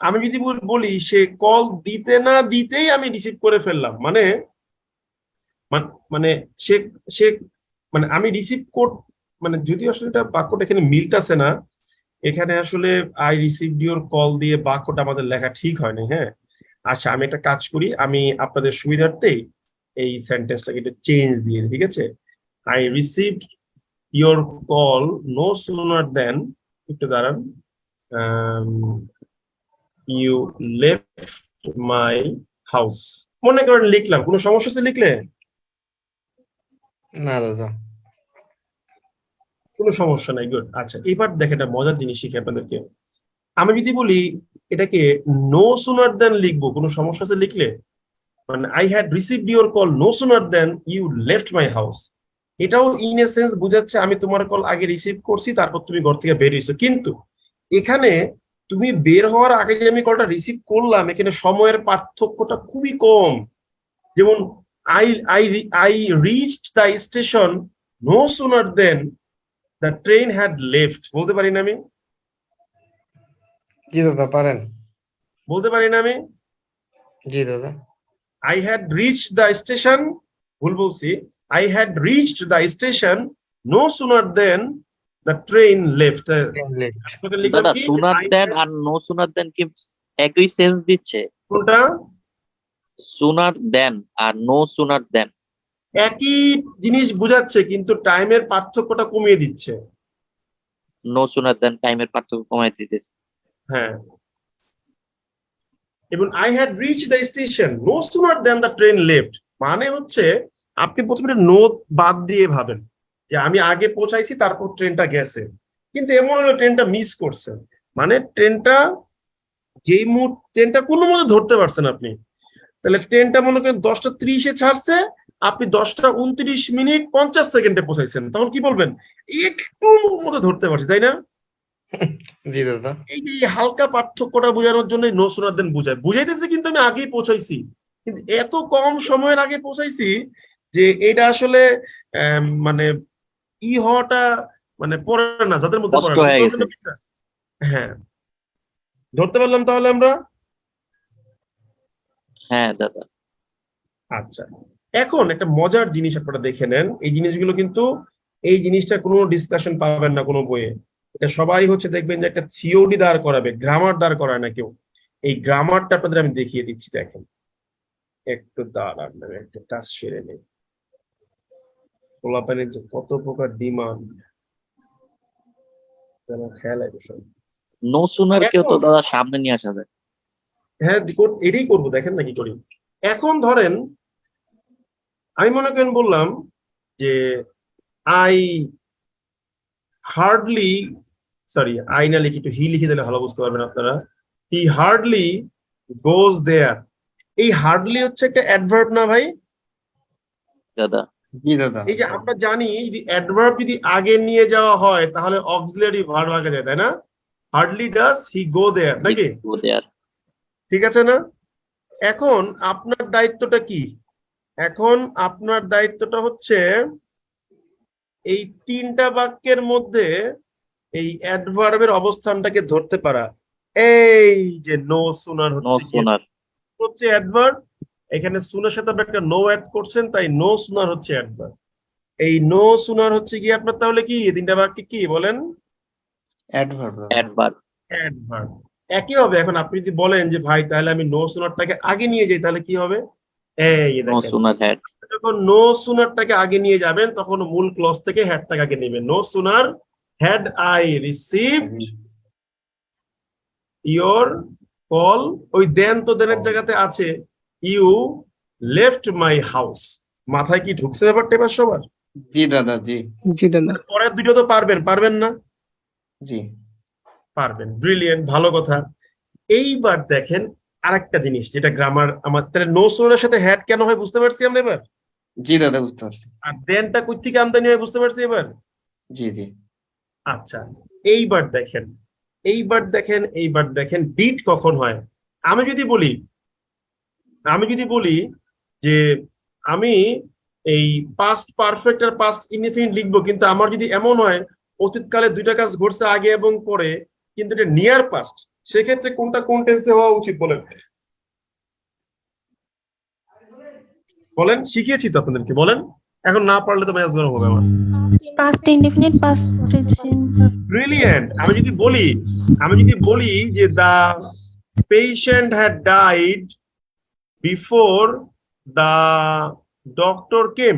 আমি যদি বলি সে কল দিতে না দিতেই আমি রিসিভ করে ফেললাম, মানে মানে সে সে মানে আমি রিসিভ মানে যদি আসলে এটা বাক্যটা এখানে মিলতেছে না, এখানে আসলে আই রিসিভড ইওর কল দিয়ে বাক্যটা আমাদের লেখা ঠিক হয়নি। হ্যাঁ, আচ্ছা, আমি একটা কাজ করি, আমি আপনাদের সুবিধার্থেই এই সেন্টেন্সটাকে একটু চেঞ্জ দিয়ে দিই, ঠিক আছে? I received your call no sooner than, একটু দাঁড়ান, ইউ লেফট মাই হাউস। মনে করেন লিখলাম, কোনো সমস্যা আছে লিখলে? না দাদা। কোনো সমস্যা নাই, গুড। আচ্ছা, এবার দেখেন একটা মজার জিনিস শিখে আপনাদেরকে। আমি যদি বলি এটাকে নো সুনার দেন লিখবো, কোনো সমস্যা আছে লিখলে? মানে I had received your call no sooner then you left my house, এটাও ইন এ সেন্স বুঝাচ্ছে আমি তোমার কল আগে রিসিভ করছি, তারপর তুমি ঘর থেকে বের হইছো। কিন্তু এখানে তুমি বের হওয়ার আগে যে আমি কলটা রিসিভ করলাম, এখানে সময়ের পার্থক্যটা খুবই কম। যেমন I I I reached the station no sooner then the train had left, বলতে পারি না আমি? জি দাদা পারেন। বলতে পারি না আমি? জি দাদা। I had reached the station, ভুল বলছি, I had reached the station no sooner than the train left। দাদা সুনার দেন আর নো সুনার দেন কি একই সেন্স দিচ্ছে? কোনটা? সুনার দেন আর নো সুনার দেন একই জিনিস বুঝাচ্ছে, কিন্তু টাইমের পার্থক্যটা কমিয়ে দিচ্ছে। নো সুনার দেন টাইমের পার্থক্য কমাই দিতেছে। হ্যাঁ, এবং I had reach the station no sooner then the train left, মানে হচ্ছে আপনি প্রথমে নো বাদ দিয়ে ভাবেন যে আমি আগে পৌঁছাইছি তারপর ট্রেনটা গেছে, কিন্তু এমন হলো ট্রেনটা মিস করছে, মানে ট্রেনটা ট্রেনটা কোনো মতে ধরতে পারছেন আপনি। তাহলে ট্রেনটা মনে করেন 10:30 ছাড়ছে, আপনি 10:29:50 পৌঁছাইছেন, তখন কি বলবেন? একটু মতো ধরতে পারছি, তাই না? জি দাদা। এই যে এই হালকা পার্থক্যটা বোঝানোর জন্য নো সুনার দেন বুঝাইতেছে, কিন্তু আমি আগেই পৌঁছাইছি, কিন্তু এত কম সময়ের আগে পৌঁছাইছি যে এটা আসলে মানে হওয়াটা মানে পড়ে না, যাদের মধ্যে কষ্ট পড়ে না। হয়ে গেছে। হ্যাঁ, ধরতে পারলাম তাহলে আমরা। হ্যাঁ দাদা। আচ্ছা, এখন একটা মজার জিনিস আপনারা দেখে নেন, এই জিনিসগুলো কিন্তু এই জিনিসটা কোনো ডিসকাশন পাবেন না কোনো বইয়ে, এটা সবাই হচ্ছে দেখবেন যে একটা থিওরি দাঁড় করাবে, গ্রামার দাঁড় করায় না কেউ। এই গ্রামারটা আপনাদের আমি দেখিয়ে দিচ্ছি, দেখেন একটু দাঁড়ান, একটা টাচ সেরে নেই। পোলাপানের যে কত প্রকার ডিমান্ড, খেয়াল আছে সব। নো সুনার কেউ তো এখন- দাদা সামনে নিয়ে আসা যায়। হ্যাঁ, এটাই করবো, দেখেন না কি করি। এখন ধরেন আমি মনে করেন বললাম যে আই হার্ডলি, সরি আই না লিখি, একটু হি লিখে দিলে ভালো বুঝতে পারবেন আপনারা। হি হার্ডলি গোজ দেয়ার, এই হার্ডলি হচ্ছে একটা অ্যাডভার্ব না ভাই? দাদা জি দাদা। এই যে আমরা জানি যদি অ্যাডভার্ব যদি আগে নিয়ে যাওয়া হয় তাহলে অক্সিলারি ভার্ব আগে যায়, তাই না? হার্ডলি ডাজ হি গো দেয়ার, নাকি? go there। ঠিক আছে না? এখন আপনার দায়িত্বটা কি? এখন আপনার দায়িত্বটা হচ্ছে এই তিনটা বাক্যের মধ্যে এই অ্যাডভার্বের অবস্থানটাকে ধরতে পারা। এই যে নো সুনার নো হচ্ছে কি? সুনার। হচ্ছে অ্যাডভার্ব, এখানে সুনার সাথে আপনি একটা নো অ্যাড করছেন, তাই নো সুনার হচ্ছে অ্যাডভার্ব। এই নো সুনার হচ্ছে কি আপনার তাহলে কি এই তিনটা বাক্য কি বলেন? অ্যাডভার্ব দাদা। অ্যাডভার্ব। অ্যাডভার্ব। একই হবে। এখন আপনি যদি বলেন যে ভাই তাহলে আমি নো সুনারটাকে আগে নিয়ে যাই, তাহলে কি হবে? এই যে নো দেখেন, সুনার হ্যাড। যখন নো সুনারটাকে আগে নিয়ে যাবেন তখন মূল ক্লজ থেকে হ্যাডটাকে আগে নেবেন। No sooner had I received your call, ওই দেন তো দেনের জায়গাতে আছে ইউ লেফট মাই হাউস। মাথায় কি ঢুকছে ব্যাপারটা এবার সবার? জি দাদা। জি জি দাদা। পরের দুটো তো পারবেন না? জি। পারবেন, ব্রিলিয়েন্ট, ভালো কথা। এইবার দেখেন আরেকটা জিনিস যেটা গ্রামার আমার, তাহলে নো সুনারের সাথে হ্যাড কেন হয় বুঝতে পারছি আমরা এবার, জি দাদা বুঝতে পারছি। আর দেনটা কই থেকে আমদানি হয় বুঝতে পারছি এবার। জি জি। আচ্ছা, এইবার দেখেন ডিড কখন হয়। আমি যদি বলি যে আমি এই পাস্ট পারফেক্ট আর পাস্ট ইনডিফিনিট লিখবো, কিন্তু আমার যদি এমন হয় অতীতকালে দুইটা কাজ ঘটছে আগে এবং পরে, কিন্তু এটা নিয়ার পাস্ট, সেক্ষেত্রে কোনটা কোন টেন্সে হওয়া উচিত বলেন? শিখিয়েছি তো আপনাদেরকে, বলেন। এখন না পারলে তো ম্যাচ গরম হবে আমার। Past indefinite, past present. Brilliant. আমি যদি বলি যে the patient had died before the doctor came,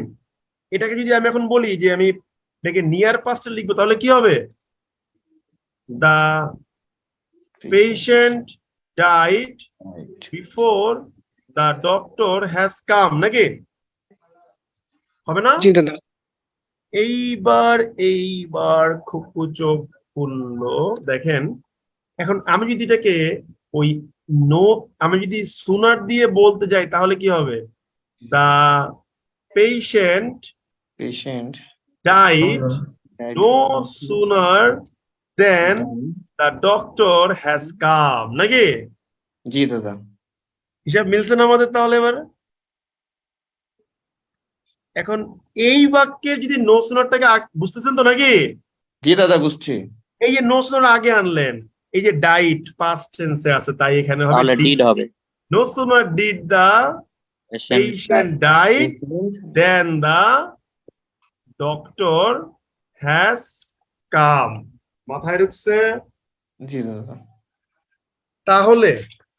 এটাকে যদি আমি এখন বলি যে আমি এটাকে নিয়ার পাস্টে লিখবো, তাহলে কি হবে? The patient died before the doctor has come, নাকি? হবে না? জি দাদা। এইবার খুব চোখ খুললো, দেখেন। এখন আমি যদি এটাকে ওই আমি যদি সুনার দিয়ে বলতে যাই তাহলে কি হবে? The patient died no sooner then the doctor has come, নাকি? জি দাদা। হিসাব মিলছে না আমাদের তাহলে এবার? এখন এই বাক্যের যদি নো সুনারটাকে বুঝতেছেন তো নাকি? জি দাদা বুঝছি। এই যে নো সুনার আগে আনলেন, এই যে ডাইট পাস্ট টেন্সে আছে, তাই এখানে তাহলে হবে ডিড হবে। No sooner did the patient died then the doctor has come। মাথায় ঢুকছে? জি দাদা। তাহলে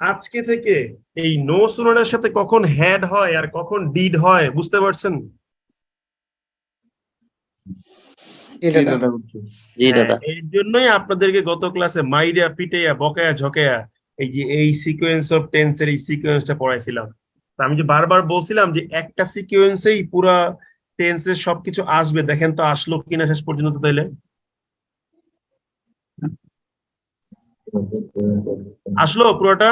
আজকে থেকে এই নো সুনারের সাথে কখন হ্যাড হয় আর কখন ডিড হয় বুঝতে পারছেন? জি দাদা। জি দাদা। এই জন্যই আপনাদেরকে গত ক্লাসে মাইরিয়া পিটাইয়া বকায়া ঝকায়া এই যে এই সিকোয়েন্স অফ টেন্সের এই সিকোয়েন্সটা পড়াইছিলাম। তো আমি যে বারবার বলছিলাম যে একটা সিকোয়েন্সেই পুরা টেন্সের সবকিছু আসবে, দেখেন তো আসলো কিনা শেষ পর্যন্ত। তাইলে আসলো পুরোটা?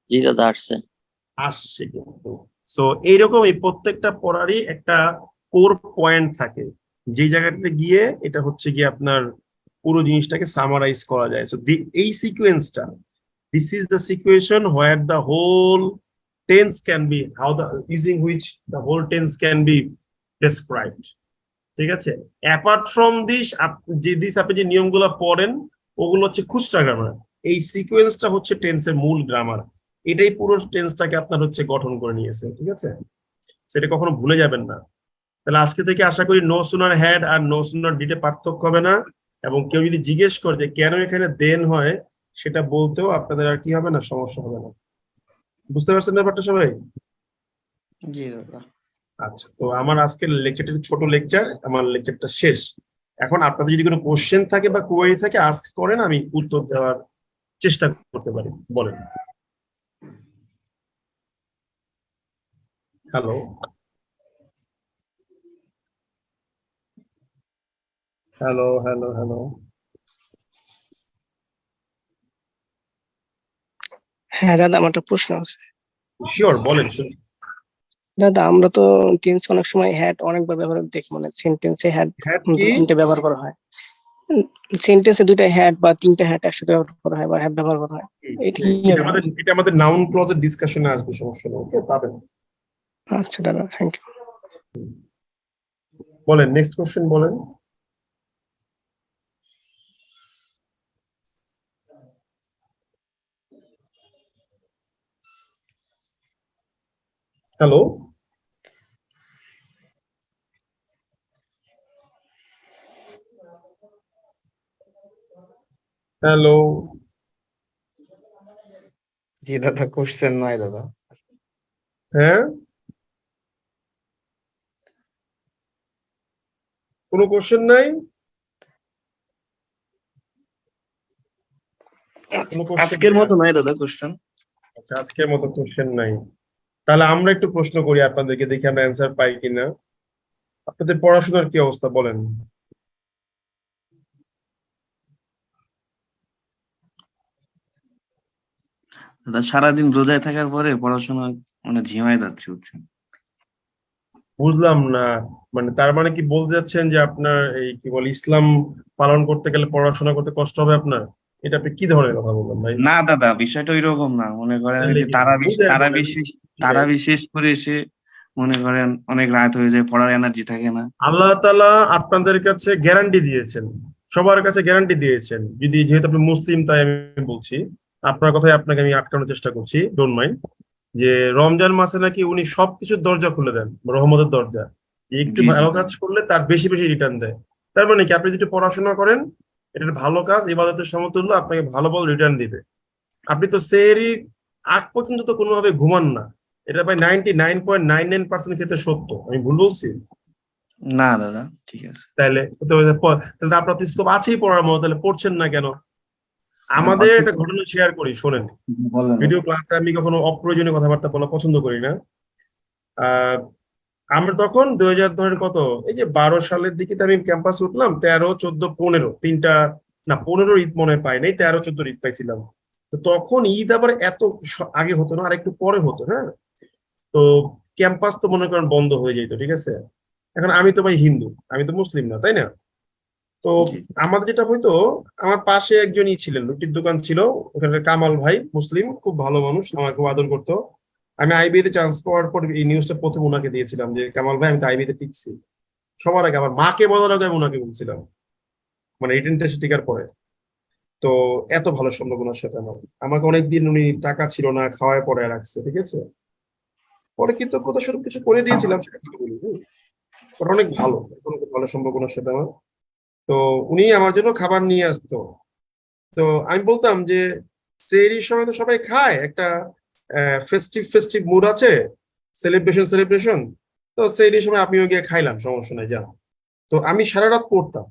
জি দাদা আসছে। আসছে কিন্তু। সো এইরকমই প্রত্যেকটা পড়ারই একটা কোর পয়েন্ট থাকে, যে জায়গাটাতে গিয়ে এটা হচ্ছে গিয়ে আপনার পুরো জিনিসটাকে সামারাইজ করা যায়। সো এই সিকোয়েন্সটা, this is the situation where the whole tense can be, how the using which the whole tense can be described. ঠিক আছে? অ্যাপার্ট ফ্রম দিস, আপনি যে নিয়মগুলো পড়েন ওগুলো হচ্ছে খুচরা গ্রামার, এই সিকোয়েন্সটা হচ্ছে টেন্সের মূল গ্রামার। এটাই পুরো টেন্সটাকে আপনার হচ্ছে গঠন করে নিয়েছে। ঠিক আছে? সেটা কখনো ভুলে যাবেন না। তাহলে আজকে থেকে আশা করি নো সুনার হ্যাড আর নো সুনার ডিডে পার্থক্য হবে না, এবং কেউ যদি জিজ্ঞেস করে যে কেন এখানে দেন হয়, সেটা বলতেও আপনাদের আর কি হবে না, সমস্যা হবে না। বুঝতে পারছেন ব্যাপারটা সবাই? জি দাদা। আচ্ছা, তো আমার আজকের লেকচারটা ছোট লেকচার, আমার লেকচারটা শেষ। এখন আপনাদের যদি কোনো কোশ্চেন থাকে বা কোয়েরি থাকে আস্ক করেন, আমি উত্তর দেওয়ার চেষ্টা করতে পারি। বলেন। হ্যালো হ্যালো হ্যালো হ্যালো হ্যাঁ দাদা, আমার একটা প্রশ্ন আছে। শিওর, বলেন শুনি। দাদা, আমরা তো টেন্স অনেক সময় হ্যাড অনেকবার ব্যবহার দেখি, মানে সেন্টেন্সে হ্যাড হ্যাঁ দুই কি? তিনটে ব্যবহার করা হয়। সেন্টেন্সে দুইটা হ্যাড বা তিনটা হ্যাড একসাথে ব্যবহার করা হয় বা হ্যাড ব্যবহার করা হয়, এটা কি হবে? এটা আমাদের নাউন ক্লজের ডিসকাশনে আসবে, সমস্যা নেই। ওকে, পাবেন। আচ্ছা দাদা, থ্যাংক ইউ। বলেন, নেক্সট কোশ্চেন বলেন। হ্যালো হ্যালো জি দাদা, কোশ্চেন নাই দাদা। হ্যাঁ, কোনো কোশ্চেন নাই? কোনো question আজকের নাই? মতো নাই দাদা কোশ্চেন। আচ্ছা, আজকের মতো কোশ্চেন নাই। তাহলে আমরা একটু প্রশ্ন করি আপনাদেরকে, দেখি আমরা অ্যান্সার পাই কিনা। আপনাদের পড়াশোনার কি অবস্থা বলেন? দাদা সারাদিন রোজায় থাকার পরে পড়াশোনা মানে ঝিমায় যাচ্ছে, বুঝছেন? বুঝলাম না, মানে তার মানে কি বলতে যাচ্ছেন যে আপনার এই কি বলে ইসলাম পালন করতে গেলে পড়াশোনা করতে কষ্ট হবে আপনার? এটা আপনি কি ধরনের কথা বললেন ভাই? না দাদা, বিষয়টা ওইরকম না। মনে করেন ওই তাহলে যে কি বুঝেন বলেন? তারাবি শেষ করে এসে মনে করেন অনেক রাত হয়ে যায়, পড়ার এনার্জি থাকে না। আল্লাহ তাআলা আপনাদের কাছে গ্যারান্টি দিয়েছেন, সবার কাছে গ্যারান্টি দিয়েছেন। যদি যেহেতু আপনি মুসলিম তাই আমি বলছি, আপনার কথাই আপনাকে আমি আটকানোর চেষ্টা করছি, ডোন্ট মাইন্ড, যে রমজান মাসে নাকি উনি সবকিছুর দরজা খুলে দেন, রহমতের দরজা। একটু জি জি ভালো কাজ করলে তার বেশি বেশি রিটার্ন দেয়। তার মানে কি আপনি যদি পড়াশোনা করেন, এটার ভালো কাজ, ইবাদতের সমতুল্য, আপনাকে ভালো ভালো রিটার্ন দিবে। আপনি তো সেহরি আগ পর্যন্ত তো কোনোভাবে ঘুমান না, এটা প্রায় 99.99% ক্ষেত্রে সত্য। আমি ভুল বলছি? না দাদা, ঠিক আছে। তাহলে তাহলে আপনার তো স্কোপ আছেই পড়ার মতো, তাহলে পড়ছেন না কেন? আমাদের একটা ঘটনা শেয়ার করি, শোনেন। ভিডিও ক্লাসে আমি কখনো অপ্রয়োজনীয় কথাবার্তা বলা পছন্দ করি না। আমরা তখন 2000 ধরেন কত, এই যে 12 সালের দিকে তো আমি ক্যাম্পাসে উঠলাম, 13, 14, 15 তিনটা, না 15 ঈদ মনে পাই নাই, 13, 14 ঈদ পাইছিলাম। তো তখন ঈদ আবার এত আগে হতো না, আর একটু পরে হতো। হ্যাঁ, তো ক্যাম্পাস তো মনে করেন বন্ধ হয়ে যেত। ঠিক আছে? এখন আমি তো ভাই হিন্দু, আমি তো মুসলিম না, তাই না? তো আমাদের যেটা হয়তো, আমার পাশে একজনই ছিলেন, রুটির দোকান ছিল ওখানে, কামাল ভাই, মুসলিম, খুব ভালো মানুষ, আমাকে খুব আদর করতো। আমি আইবিতে চান্স পাওয়ার পর এই নিউজটা প্রথম ওনাকে দিয়েছিলাম যে কামাল ভাই আমি তো আইবিতে টিকছি। সবার আগে আমার মাকে বলার আগে আমি ওনাকে বলছিলাম, মানে রিটেন টেস্ট টিকার পরে। তো এত ভালো সম্পর্ক ওনার সাথে আমার। আমাকে অনেকদিন উনি টাকা ছিল না, খাওয়ায় পরে রাখছে। ঠিক আছে? পরে কৃতজ্ঞতা স্বরূপ কিছু করে দিয়েছিলাম, সেটা কথা বলি। ওটা অনেক ভালো, খুব ভালো সম্পর্ক ওনার সাথে আমার। তো উনি আমার জন্য খাবার নিয়ে আসতো। তো আমি বলতাম যে সেহরির সময় তো সবাই খায়, একটা ফেস্টিভ মুড আছে, সেলিব্রেশন। তো সেহরির সময় আমিও গিয়ে খাইলাম, সমস্যা নাই, যান। তো আমি সারা রাত পড়তাম,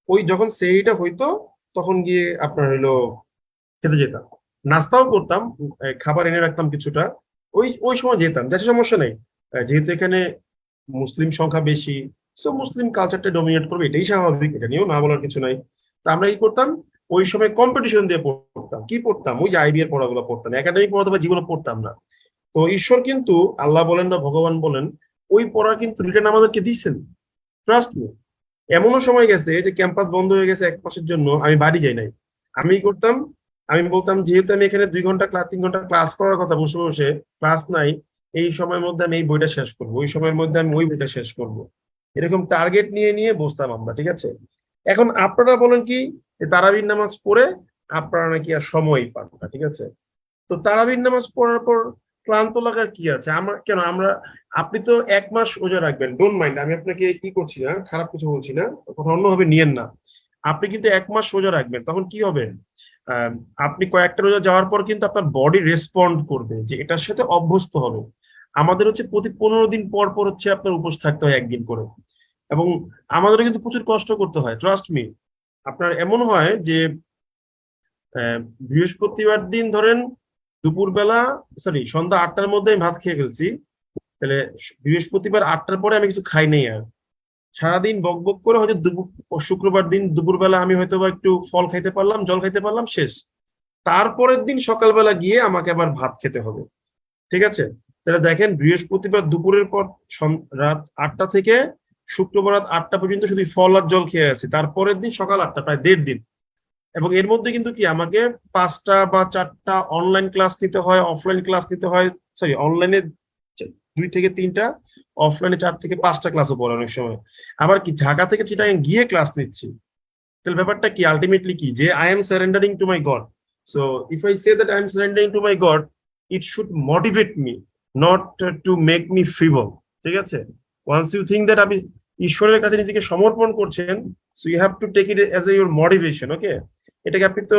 ওই যখন সেহরিটা হইতো তখন গিয়ে আপনার হলো খেতে যেতাম, নাস্তাও করতাম, খাবার এনে রাখতাম কিছুটা, ওই ওই সময় যেতাম, দেশে সমস্যা নেই। যেহেতু এখানে মুসলিম সংখ্যা বেশি, সো মুসলিম কালচারটা ডমিনেট করবে, এটাই স্বাভাবিক, এটা নিয়েও না বলার কিছু নাই। তা আমরা কি করতাম, ওই সময় কম্পিটিশন দিয়ে পড়তাম, কি পড়তাম, ওই যে আইবি এর পড়াগুলো পড়তাম, একাডেমিক পড়া তো জীবনে পড়তাম না। তো ঈশ্বর কিন্তু, আল্লাহ বলেন না ভগবান বলেন, ওই পড়া কিন্তু রিটার্ন আমাদেরকে দিচ্ছেন, ট্রাস্ট মি। এমনও সময় গেছে যে ক্যাম্পাস বন্ধ হয়ে গেছে 1 মাসের জন্য, আমি বাড়ি যাই নাই। আমি কি করতাম, আমি বলতাম যেহেতু আমি এখানে 2 ঘন্টা 3 ঘন্টা ক্লাস করার কথা, বসে বসে ক্লাস নাই, এই সময়ের মধ্যে আমি এই বইটা শেষ করবো, ওই সময়ের মধ্যে আমি ওই বইটা শেষ করব, এরকম টার্গেট নিয়ে নিয়ে বসতাম আমরা, ঠিক আছে। এখন আপনারা বলেন কি, তারাবির নামাজ পড়ে আপনারা নাকি আর সময় পান না, ঠিক আছে। তো তারাবির নামাজ পড়ার পর ক্লান্ত লাগার কি আছে, আমরা কেন আমরা, আপনি তো 1 মাস রোজা রাখবেন, ডোন্ট মাইন্ড, আমি আপনাকে কি করছি না, খারাপ কিছু বলছি না, কথা অন্যভাবে নিয়েন না। আপনি কিন্তু 1 মাস রোজা রাখবেন, তখন কি হবে, আহ, আপনি কয়েকটা রোজা যাওয়ার পর কিন্তু আপনার বডি রেসপন্ড করবে, যে এটার সাথে অভ্যস্ত হবে। আমাদের হচ্ছে প্রতি 15 দিন পর পর হচ্ছে আপনার উপোস থাকতে হয় একদিন করে, এবং আমাদেরও কিন্তু প্রচুর কষ্ট করতে হয়, ট্রাস্ট মি। আপনার এমন হয় যে বৃহস্পতিবার দিন ধরেন দুপুরবেলা, সরি সন্ধ্যা 8টার মধ্যে আমি ভাত খেয়ে ফেলছি, তাহলে বৃহস্পতিবার 8টার পরে আমি কিছু খাই নাই আর, সারাদিন বক বক করে হয়তো শুক্রবার দিন দুপুরবেলা আমি হয়তো বা একটু ফল খাইতে পারলাম, জল খাইতে পারলাম, শেষ। তারপরের দিন সকালবেলা গিয়ে আমাকে আবার ভাত খেতে হবে, ঠিক আছে। তাহলে দেখেন, বৃহস্পতিবার দুপুরের পর রাত 8টা থেকে শুক্রবার রাত 8টা পর্যন্ত শুধু ফল আর জল খেয়ে আছি, তারপরের দিন সকাল 8টা, প্রায় 1.5 দিন। এবং এর মধ্যে কিন্তু কি আমাকে 5টা বা 4টা অনলাইন ক্লাস নিতে হয়, অফলাইন ক্লাস নিতে হয়, সরি অনলাইনে 2 থেকে 3টা, অফলাইনে 4 থেকে 5টা ক্লাসও পড়ে অনেক সময়। আবার কি ঢাকা থেকে চিটাগাং গিয়ে ক্লাস নিচ্ছি, তাহলে ব্যাপারটা কি আলটিমেটলি কি, যে I am surrendering to my God. So if I say that I am surrendering to my God, it should motivate me, not to make me frivol, ঠিক আছে। ওয়ান্স ইউ থিঙ্ক দ্যাট আপনি ঈশ্বরের কাছে নিজেকে সমর্পণ করছেন, so you have to take it as a your motivation, okay. এটাকে আপনি তো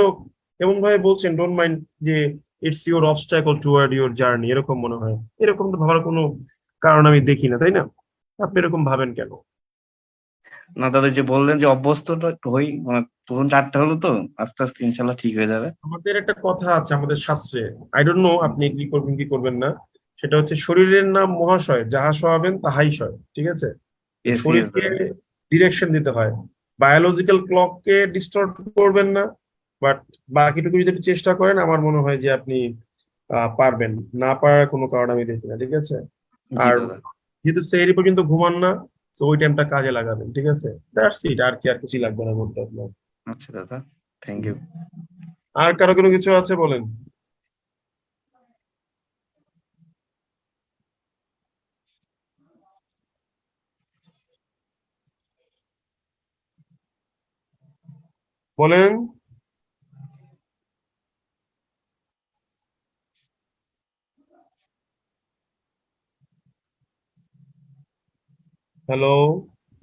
এমন ভাবে বলছেন, ডোন্ট মাইন্ড, যে it's your obstacle toward your journey, এরকম মনে হয়। এরকম তো ভাবার কোনো কারণ আমি দেখি না, তাই না? আপনি এরকম ভাবেন কেন? না দাদা, যে বললেন যে অভ্যস্তটা হই, মানে প্রথম 4টা হলো তো, আস্তে আস্তে ইনশাল্লাহ ঠিক হয়ে যাবে। আমাদের একটা কথা আছে আমাদের শাস্ত্রে, আই ডোন্ট নো আপনি এগ্রি করবেন কি করবেন না, সেটা হচ্ছে শরীরের নাম মহাশয়, যাহা সহাবেন তাহাই সয়, ঠিক আছে। Yes, yes, শরীরকে দাদা। ডিরেকশন দিতে হয়, বায়োলজিক্যাল ক্লককে ডিস্টার্ব করবেন না, বাট বাকিটুকু যদি আপনি চেষ্টা করেন, আমার মনে হয় যে আপনি পারবেন, না পারার কোনো কারণ আমি দেখি না, ঠিক আছে। জি আর দাদা। যেহেতু সেহরি পর্যন্ত ঘুমান না, তো ওই টাইমটা কাজে লাগাবেন, ঠিক আছে। দ্যাটস ইট, আর কি, আর কিছু লাগবে না বলতে আপনার। আচ্ছা দাদা, থ্যাংক ইউ। আর কারো কোনো কিছু আছে বলেন। বলেন। হ্যালো।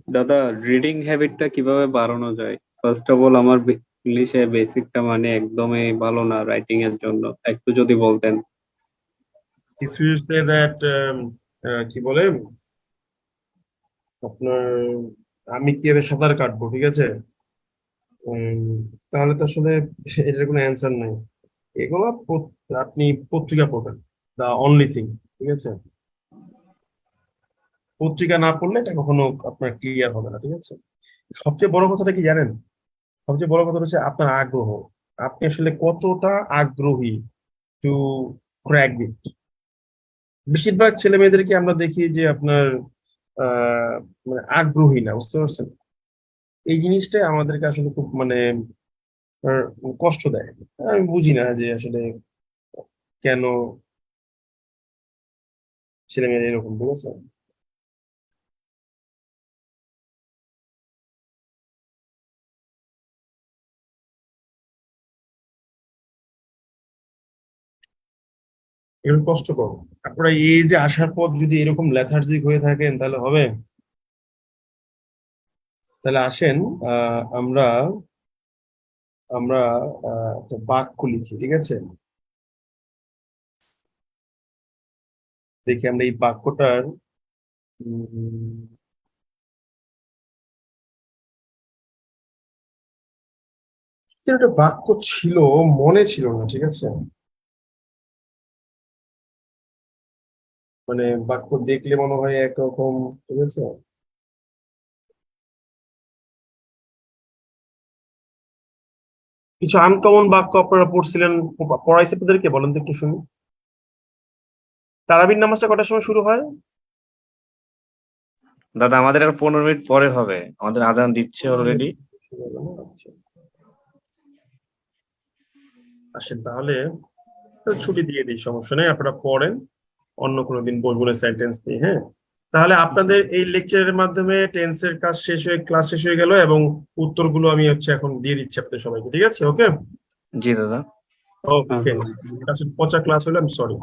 দাদা, রিডিং হ্যাবিটটা কিভাবে বাড়ানো যায়? ফার্স্ট অফ অল, আমার ইংলিশে বেসিকটা মানে একদমই ভালো না রাইটিং এর জন্য, একটু যদি বলতেন। ইফ ইউ সে দ্যাট, কি বলে আপনার, আমি কিভাবে সাঁতার কাটবো, ঠিক আছে, উম, তাহলে তো আসলে এটার কোনো অ্যান্সার নাই। এগুলো আপনি পত্রিকা পড়বেন, দা অনলি থিং, ঠিক আছে। পত্রিকা না পড়লে এটা কখনো আপনার ক্লিয়ার হবে না, ঠিক আছে। সবচেয়ে বড় কথাটা কি জানেন, সবচেয়ে বড় কথা হচ্ছে আপনার আগ্রহ, আপনি আসলে কতটা আগ্রহী টু ক্র্যাক ইট। বেশিরভাগ ছেলে মেয়েদেরকে আমরা দেখি যে আপনার মানে আগ্রহী না, বুঝতে পারছেন। এই জিনিসটাই আমাদেরকে আসলে খুব মানে আহ, কষ্ট দেয়। আমি বুঝি না যে আসলে কেন ছেলে মেয়েরা এরকম, ঠিক আছে। এরকম কষ্ট করো। আপনারা এই যে আসার পর যদি এরকম লেথার্জিক হয়ে থাকেন তাহলে হবে। তাহলে আসেন, আমরা আমরা একটা বাক্য লিখি, ঠিক আছে। দেখি আমরা এই বাক্যটার একটা বাক্য ছিল, মনে ছিল না, ঠিক আছে? মানে বাক্য দেখলে মনে হয় একরকম, ঠিক আছে? কিছু আনকমন বাক্য আপনারা পড়ছিলেন, পড়াইছে আপনাদেরকে, বলেন তো একটু শুনি। তারাবির নামাজটা কটার সময় শুরু হয়? দাদা আমাদের আর 15 মিনিট পরে হবে, আমাদের আজান দিচ্ছে অলরেডি। আচ্ছা। আসেন তাহলে ছুটি দিয়ে দিই, সমস্যা নেই, আপনারা পড়েন, অন্য কোনো দিন বলবো না সেন্টেন্স নিয়ে, হ্যাঁ? তাহলে আপনাদের এই লেকচারের মাধ্যমে টেন্সের কাজ শেষ হয়ে, ক্লাস শেষ হয়ে গেল, এবং উত্তরগুলো আমি এখন দিয়ে দিচ্ছি আপনাদের সবাইকে, ঠিক আছে? ওকে জি দাদা। ওকে, পচা ক্লাস হলো, আমি সরি।